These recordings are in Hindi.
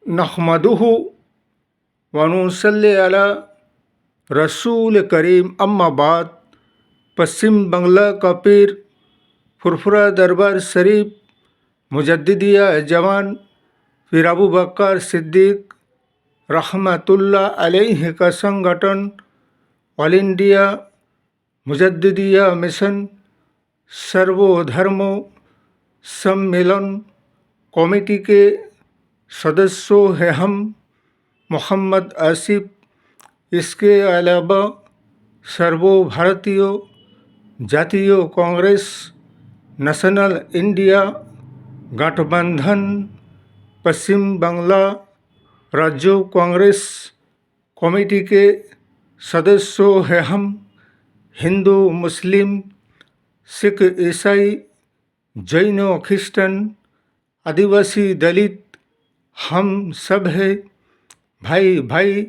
नहमदुहु व नुसल्ली अला रसूल करीम अम्मा बाद। पश्चिम बंगला का पीर फुरफुरा दरबार शरीफ मुजद्दिदिया जवान फिर अबू बकर सिद्दीक रहमतुल्लाह अलैहि का संगठन ऑल इंडिया मुजद्दिदिया मिशन सर्वधर्म सम्मेलन कमेटी के सदस्यों हैं हम मोहम्मद आसिफ। इसके अलावा सर्वभारतीय जातीय कांग्रेस नेशनल इंडिया गठबंधन पश्चिम बांग्ला राज्य कांग्रेस कमेटी के सदस्यों हैं हम हिंदू मुस्लिम सिख ईसाई जैन ख्रिस्टन आदिवासी दलित हम सब है भाई भाई।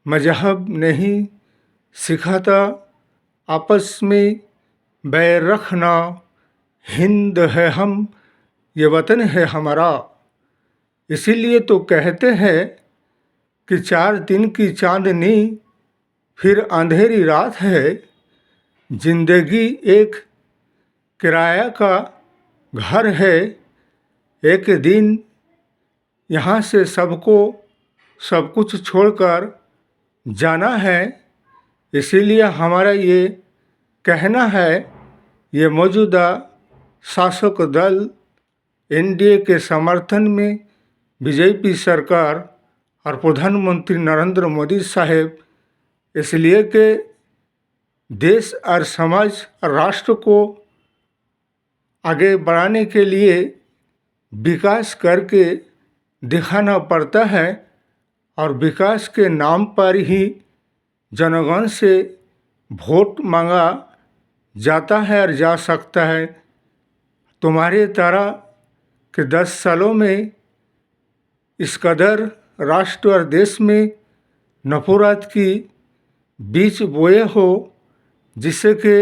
मजहब नहीं सिखाता आपस में बैर रखना। हिंद है हम ये वतन है हमारा। इसीलिए तो कहते हैं कि 4 दिन की चांदनी फिर अंधेरी रात है। जिंदगी एक किराया का घर है। एक दिन यहाँ से सबको सब कुछ छोड़कर जाना है। इसीलिए हमारा ये कहना है ये मौजूदा शासक दल एनडीए के समर्थन में बीजेपी सरकार और प्रधानमंत्री नरेंद्र मोदी साहब इसलिए कि देश और समाज और राष्ट्र को आगे बढ़ाने के लिए विकास करके दिखाना पड़ता है और विकास के नाम पर ही जनगण से वोट मांगा जाता है और जा सकता है। तुम्हारे तरह के 10 सालों में इस कदर राष्ट्र और देश में नफरत की बीज बोए हो जिससे कि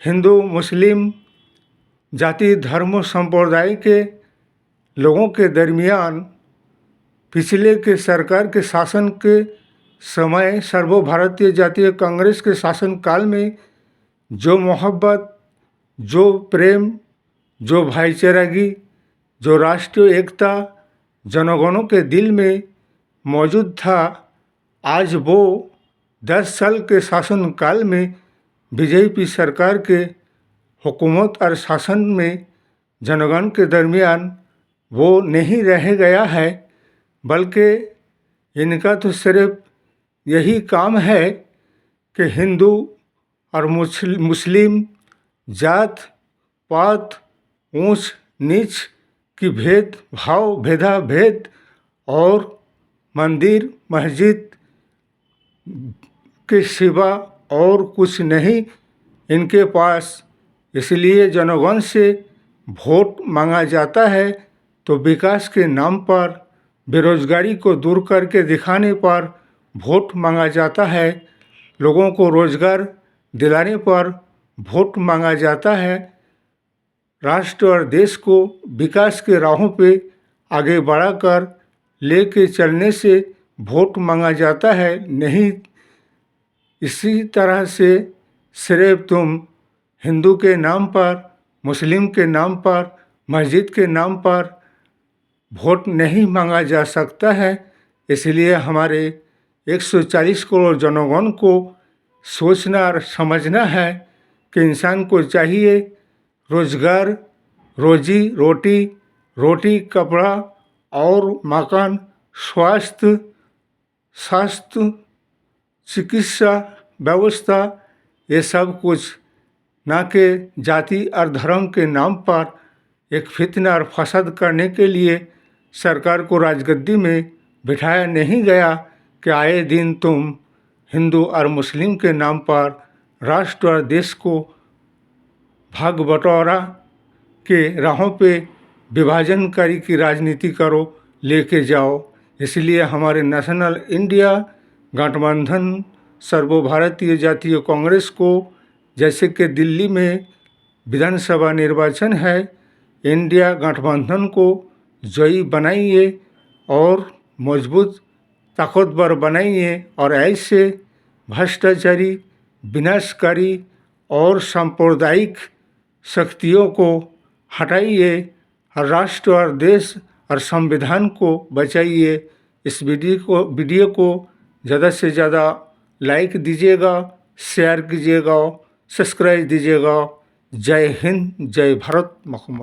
हिंदू मुस्लिम जाति धर्म संप्रदाय के लोगों के दरमियान पिछले के सरकार के शासन के समय सर्वभारतीय जातीय कांग्रेस के शासनकाल में जो मोहब्बत जो प्रेम जो भाईचारागी जो राष्ट्रीय एकता जनगणों के दिल में मौजूद था, आज वो 10 साल के शासनकाल में बीजेपी सरकार के हुकूमत और शासन में जनगण के दरमियान वो नहीं रह गया है। बल्कि इनका तो सिर्फ यही काम है कि हिंदू और मुस्लिम जात पात ऊंच नीच की भेद और मंदिर मस्जिद के सिवा और कुछ नहीं इनके पास। इसलिए जनगण से वोट मांगा जाता है तो विकास के नाम पर बेरोजगारी को दूर करके दिखाने पर वोट मांगा जाता है। लोगों को रोजगार दिलाने पर वोट मांगा जाता है। राष्ट्र और देश को विकास के राहों पे आगे बढ़ाकर लेके चलने से वोट मांगा जाता है। नहीं इसी तरह से सिर्फ तुम हिंदू के नाम पर मुस्लिम के नाम पर मस्जिद के नाम पर वोट नहीं मांगा जा सकता है। इसलिए हमारे 140 करोड़ जनगण को सोचना और समझना है कि इंसान को चाहिए रोजगार रोजी रोटी रोटी कपड़ा और मकान स्वास्थ्य चिकित्सा व्यवस्था ये सब कुछ, ना कि जाति और धर्म के नाम पर एक फितना और फसाद करने के लिए सरकार को राजगद्दी में बिठाया नहीं गया कि आए दिन तुम हिंदू और मुस्लिम के नाम पर राष्ट्र और देश को भाग बटोरा के राहों पे विभाजनकारी की राजनीति करो लेके जाओ। इसलिए हमारे नेशनल इंडिया गठबंधन सर्वभारतीय जातीय कांग्रेस को जैसे कि दिल्ली में विधानसभा निर्वाचन है, इंडिया गठबंधन को जयी बनाइए और मजबूत ताकतवर बनाइए और ऐसे भ्रष्टाचारी, विनाशकारी और सांप्रदायिक शक्तियों को हटाइए और राष्ट्र और देश और संविधान को बचाइए। इस वीडियो को ज़्यादा से ज़्यादा लाइक दीजिएगा, शेयर कीजिएगा, सब्सक्राइब दीजिएगा। जय हिंद, जय भारत, मोहम्मद।